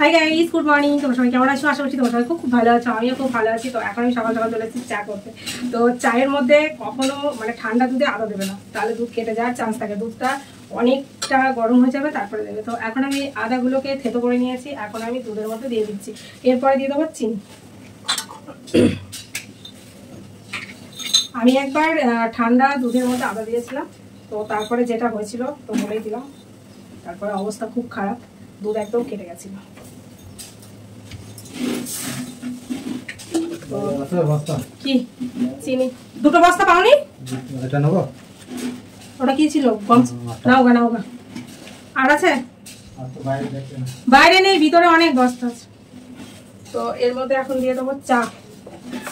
Hi guys, good morning. তোমার সবাই কেমন আছো? আশা করছি তোমার সবাই খুব ভালো আছো। আমিও খুব ভালো আছি। তো এখন আমি সকাল সকাল চলে এসেছি চা করতে। তো চায়ের মধ্যে কখনো মানে ঠান্ডা দুধে আদা দেবে না, তাহলে দুধ কেটে যাওয়ার চান্স থাকে। দুধটা অনেকটা গরম হয়ে যাবে, তারপরে দেবে। তো এখন আমি আদাগুলোকে থেতো করে নিয়েছি, এখন আমি দুধের মধ্যে দিয়ে দিচ্ছি। এরপরে দিয়ে দেবো চিনি। আমি একবার ঠান্ডা দুধের মধ্যে আদা দিয়েছিলাম, তো তারপরে যেটা হয়েছিল তো বলেই দিলাম। তারপরে অবস্থা খুব খারাপ, দুধ একদম কেটে গেছিল। কি চিনি দুটো বস্তা পাওনি? এটা নেব। ওটা কি ছিল? নাও গা। আর আছে? বাইরে নেই, ভিতরে অনেক বস্তা আছে। তো এর মধ্যে এখন দিয়ে দেবো চা।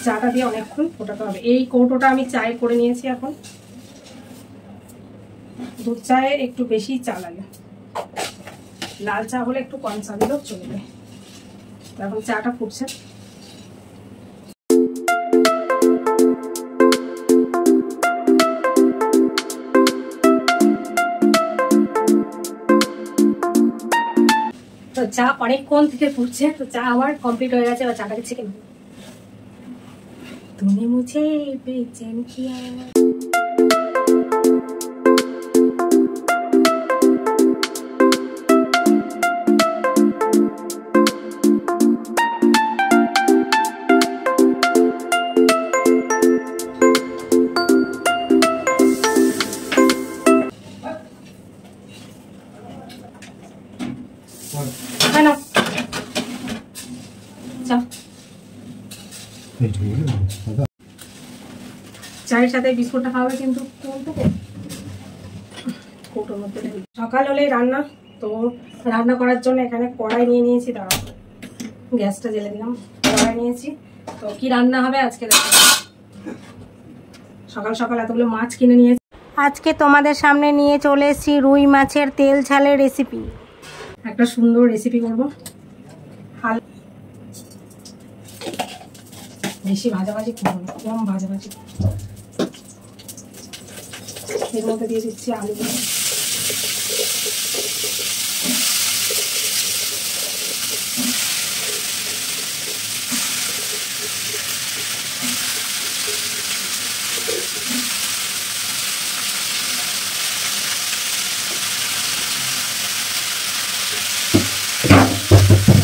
চাটা দিয়ে অনেকক্ষণ ফোটাতে হবে। এই কৌটোটা আমি চায়ে করে নিয়েছি। এখন দুধ চায়ে একটু বেশি চা লাগে, লাল চা হলে একটু কম চা দিলেও চলবে। এখন চাটা ফুটছে। তো চা অনেকক্ষণ থেকে ফুটছে, তো চা আমার কমপ্লিট হয়ে গেছে। এবার চাটাকে ছেঁকে নেব। তুমি মুঝে বেচैन किया। চায়ের সাথে বিস্কুটটা খাওয়াবে কিন্তু কৌটোর মধ্যে। সকাল হলে রান্না, তো রান্না করার জন্য এখানে কড়াই নিয়ে নিয়েছি। দাঁড়াও, গ্যাসটা জ্বেলে দিলাম। কড়াই নিয়েছি, তো কি রান্না হবে আজকে দেখো। সকাল সকাল এতগুলো মাছ কিনে নিয়েছি। আজকে তোমাদের সামনে নিয়ে চলে এসেছি রুই মাছের তেল ঝালের রেসিপি। একটা সুন্দর রেসিপি করবো। বেশি ভাজাভাজি করবো না, কম ভাজাভাজি। এর মধ্যে দিয়ে দিচ্ছি আলু।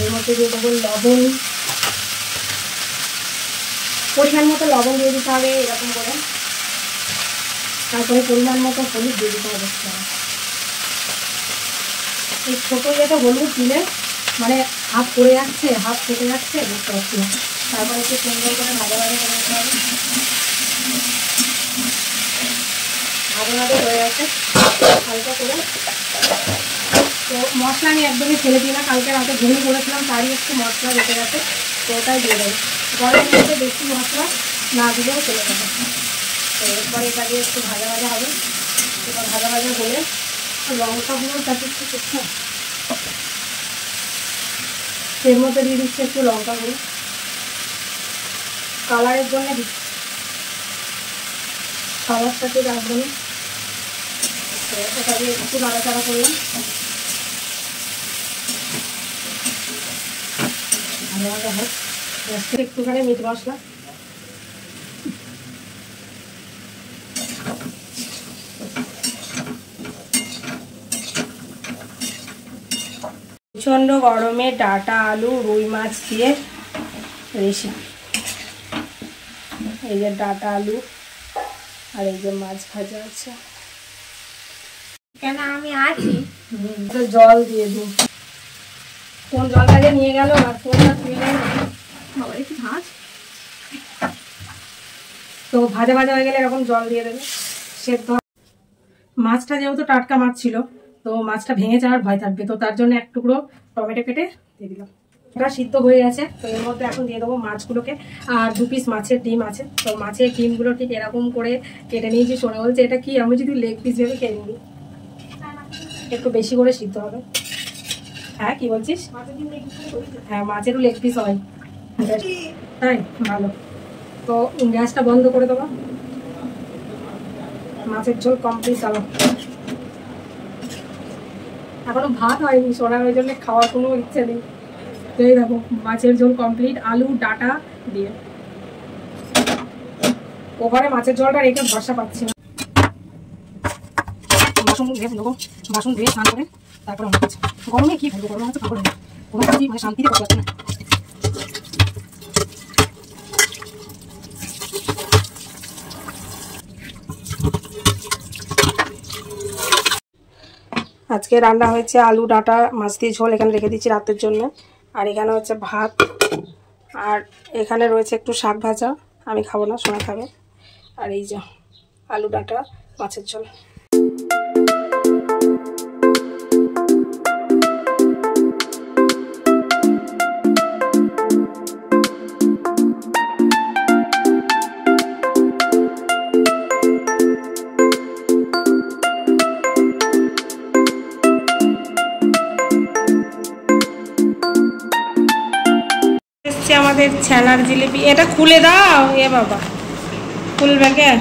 এর মধ্যে দিয়ে দেবো লবণ, পরিমাণ মতো লবণ দিয়ে দিতে হবে এরকম করে। তারপরে পরিমাণ মতো হলুদ দিয়ে দিতে হবে। এই ছোটো যেটা হলুদ দিলে মানে হাফ পড়ে যাচ্ছে, হাফ কেটে যাচ্ছে, বুঝতে পারছি না। তারপরে একটু সুন্দর করে ভাজা করে দিতে হবে। ভাজা হয়ে গেছে হালকা করে। তো মশলা আমি একদমই ফেলে দিই না, কালকে রাতে ঘুমি করেছিলাম, তারই একটু মশলা বেঁচে গেছে, তো ওটাই দিয়ে দেবো। গরমের মধ্যে বেশি মশলা না দিলেও চলে যাবে। তো এরপরে এটা দিয়ে একটু ভাজা হবে। এবার ভাজা হলে লঙ্কাগুলো তাতে একটু করতে হবে। এর মধ্যে দিয়ে দিচ্ছি একটু লঙ্কা গুঁড়ো, কালারের জন্য দিচ্ছি, খাবার সাথে রাখবো না। তো এটা দিয়ে একটু নাড়াচাড়া করলাম। ভাজা হোক। একটুখানি মিট মশলা, প্রচণ্ড গরমে ডাঁটা আলু রুই মাছ দিয়ে রেসিপি। এই যে ডাঁটা আলু আর এই যে মাছ ভাজা আছে। কেন আমি আছি? জল দিয়ে দিই। কোন জলটা যে নিয়ে গেল আর কোনটা তুলে গেল। একটু ভাজ। তো ভাজা হয়ে গেলে এরকম জল দিয়ে দেবে। সেদ্ধ মাছটা যেহেতু টাটকা মাছ ছিল, তো মাছটা ভেঙে যাওয়ার ভয় থাকবে, তো তার জন্য এক টুকরো টমেটো কেটে দিয়ে দিলাম। এটা সিদ্ধ হয়ে গেছে। তো এর মধ্যে এখন দিয়ে দেবো মাছগুলোকে। আর 2 পিস মাছের ডিম আছে, তো মাছের ডিমগুলো ঠিক এরকম করে কেটে নিয়েছি। সোনা বলছে এটা কি, আমি যদি লেগ পিস ভেবে কেটে নিই। একটু বেশি করে সিদ্ধ হবে। হ্যাঁ কি বলছিস? হ্যাঁ মাছেরও লেগ পিস হয়, তাই ভালো। তো গ্যাসটা বন্ধ করে দেবো। মাছের ঝোল কমপ্লিট হবে। এখনো ভাত হয়নি, সোনার ওই জন্য খাওয়ার কোনো ইচ্ছে নেই। তো এই দেখো মাছের ঝোল কমপ্লিট আলু ডাটা দিয়ে। ওখানে মাছের ঝোলটা রেখে ভরসা পাচ্ছি না। বাসন ধুয়ে স্নান করে তারপরে অনেক কিছু গরমে কি করবো, গরমে হচ্ছে খাবার নেই, কোনো কিছু মানে শান্তিতে করতে পারছি না। আজকে রান্না হয়েছে আলু ডাঁটা মাছ দিয়ে ঝোল, এখানে রেখে দিচ্ছি রাতের জন্য। আর এখানে হচ্ছে ভাত, আর এখানে রয়েছে একটু শাক ভাজা, আমি খাবো না, সোনা খাবে। আর এই যে আলু ডাঁটা মাছের ঝোল। আমাদের ছানার জিলিপি, এটা খুলে দাও। এ বাবা খুলবে কে?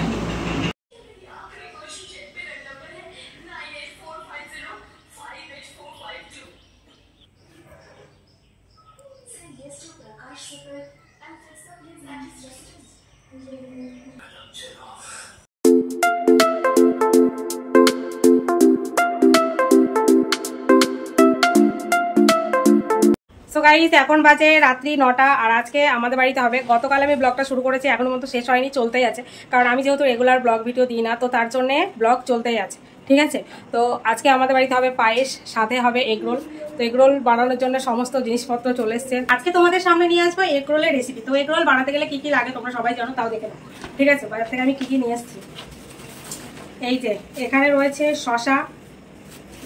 সো গাইস এখন বাজে রাত্রি 9টা, আর আজকে আমাদের বাড়িতে হবে। গতকাল আমি ব্লগটা শুরু করেছি, এখনো পর্যন্ত শেষ হয়নি, চলতেই আছে। কারণ আমি যেহেতু রেগুলার ব্লগ ভিডিও দিই না, তো তার জন্য ব্লগ চলতেই আছে, ঠিক আছে। তো আজকে আমাদের বাড়িতে হবে পায়েস, সাথে হবে এগরোল। তো এগরোল বানানোর জন্য সমস্ত জিনিসপত্র চলে এসছে। আজকে তোমাদের সামনে নিয়ে আসবো এগরোলের রেসিপি। তো এগরোল বানাতে গেলে কি কি লাগে তোমরা সবাই জানো, তাও দেখে নাও, ঠিক আছে। বাজার থেকে আমি কি কি নিয়ে এসেছি, এই যে এখানে রয়েছে শসা,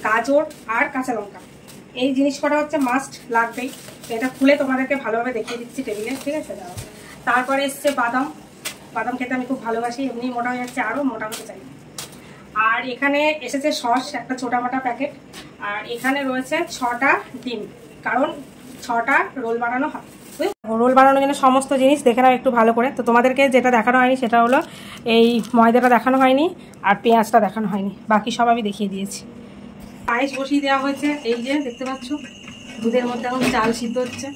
গাজর আর কাঁচা লঙ্কা। এই জিনিস করা হচ্ছে মাস্ট লাগবেই। এটা খুলে তোমাদেরকে ভালোভাবে দেখিয়ে দিচ্ছি টেবিলে, ঠিক আছে। তারপরে এসছে বাদাম, বাদাম খেতে আমি খুব ভালোবাসি, এমনি মোটা হয়ে যাচ্ছে, আরও মোটা হতে চাই। আর এখানে এসেছে সস, একটা ছোটা মোটা প্যাকেট। আর এখানে রয়েছে 6টা ডিম, কারণ 6টা রোল বানানো হয়। রোল বানানোর জন্য সমস্ত জিনিস দেখে নাও একটু ভালো করে। তো তোমাদেরকে যেটা দেখানো হয়নি সেটা হলো এই ময়দাটা দেখানো হয়নি, আর পেঁয়াজটা দেখানো হয়নি, বাকি সব আমি দেখিয়ে দিয়েছি। পায়েস বসিয়ে দেওয়া হয়েছে, এই যে দেখতে পাচ্ছ দুধের মধ্যে এখন চাল সিদ্ধ হচ্ছে।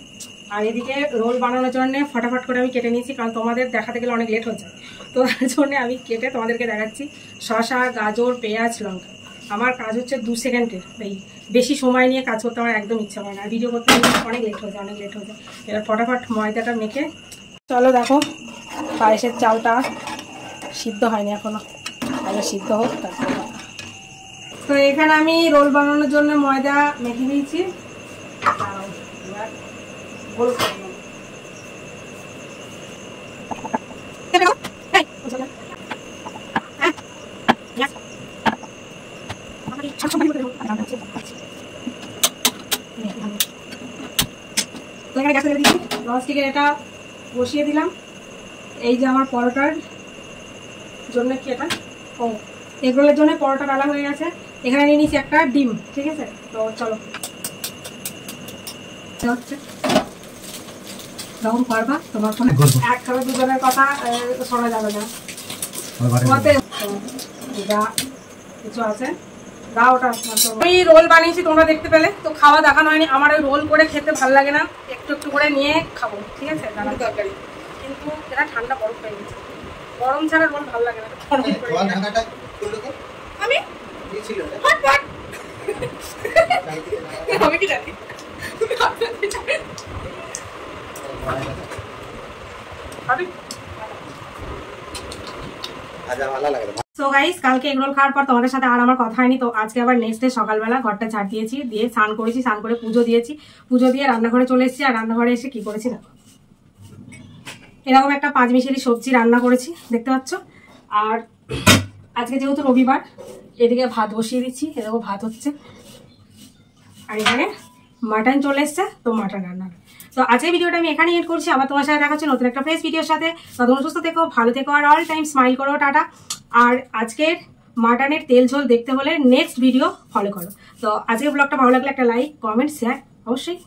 আর এদিকে রোল বানানোর জন্য ফটাফট করে আমি কেটে নিয়েছি, কারণ তোমাদের দেখাতে গেলে অনেক লেট হয়ে যায়। তো তার জন্য আমি কেটে তোমাদেরকে দেখাচ্ছি। শসা, গাজর, পেঁয়াজ, লঙ্কা। আমার কাজ হচ্ছে 2 সেকেন্ডের, এই বেশি সময় নিয়ে কাজ করতে আমার একদম ইচ্ছা হয় না, ভিডিও করতে অনেক লেট হয়ে যায়, অনেক লেট হয়ে যায়। এবার ফটাফট ময়দাটা মেখে, চলো দেখো পায়েসের চালটা সিদ্ধ হয়নি এখনো, আগে সিদ্ধ হোক তারপরে। তো এখানে আমি রোল বানানোর জন্য ময়দা মেখে নিয়েছি। ননস্টিকের এটা বসিয়ে দিলাম। এই যে আমার পরোটার জন্য কি এটা, ও এগরোলের জন্য পরোটা ডালা হয়ে গেছে। এখানে নিয়ে নিচ্ছি একটা ডিম, ঠিক আছে। তো চলো, হচ্ছে যখন পারবা তোমার ফোনে একসাথে দুজনের কথা শোনা যাবে না, যা কিছু আছে দাও। ওটা আমি রোল বানিয়েছি, তোমরা দেখতে পেলে। তো খাওয়া দেখানো হয়নি, আমার ওই রোল করে খেতে ভালো লাগে না, একটু একটু করে নিয়ে খাবো, ঠিক আছে। তরকারি কিন্তু এটা ঠান্ডা বরফ হয়ে গেছে, গরম ছাড়া রোল ভালো লাগে না। আমি আমি কি জানি সো গাইস, কালকে এগরোল খাওয়ার পর তোমাদের সাথে আর আমার কথা হয়নি। তো আজকে আবার নেক্সট ডে সকালবেলা ঘরটা ঝাড় দিয়েছি, দিয়ে স্নান করেছি, স্নান করে পুজো দিয়েছি, পুজো দিয়ে রান্নাঘরে চলে এসেছি। আর রান্নাঘরে এসে কি করেছি দেখো, এরকম একটা 5 মিশালি সবজি রান্না করেছি, দেখতে পাচ্ছ। আর আজকে যেহেতু রবিবার, এদিকে ভাত বসিয়ে দিচ্ছি, এরকম ভাত হচ্ছে। আর এখানে মাটন চলে এসছে, তো মাটন রান্না। তো আজকের ভিডিওটা আমি এখানে এড করছি, আবার তোমার সাথে দেখা হচ্ছে নতুন একটা ফ্রেশ ভিডিওর সাথে। ততক্ষণ সুস্থ থেকো, ভালো থেকো, আর অল টাইম স্মাইল করো, টাটা। আর আজকের মাটনের তেল ঝোল দেখতে হলে নেক্সট ভিডিও ফলো করো। তো আজকের ব্লগটা ভালো লাগলে একটা লাইক, কমেন্ট, শেয়ার অবশ্যই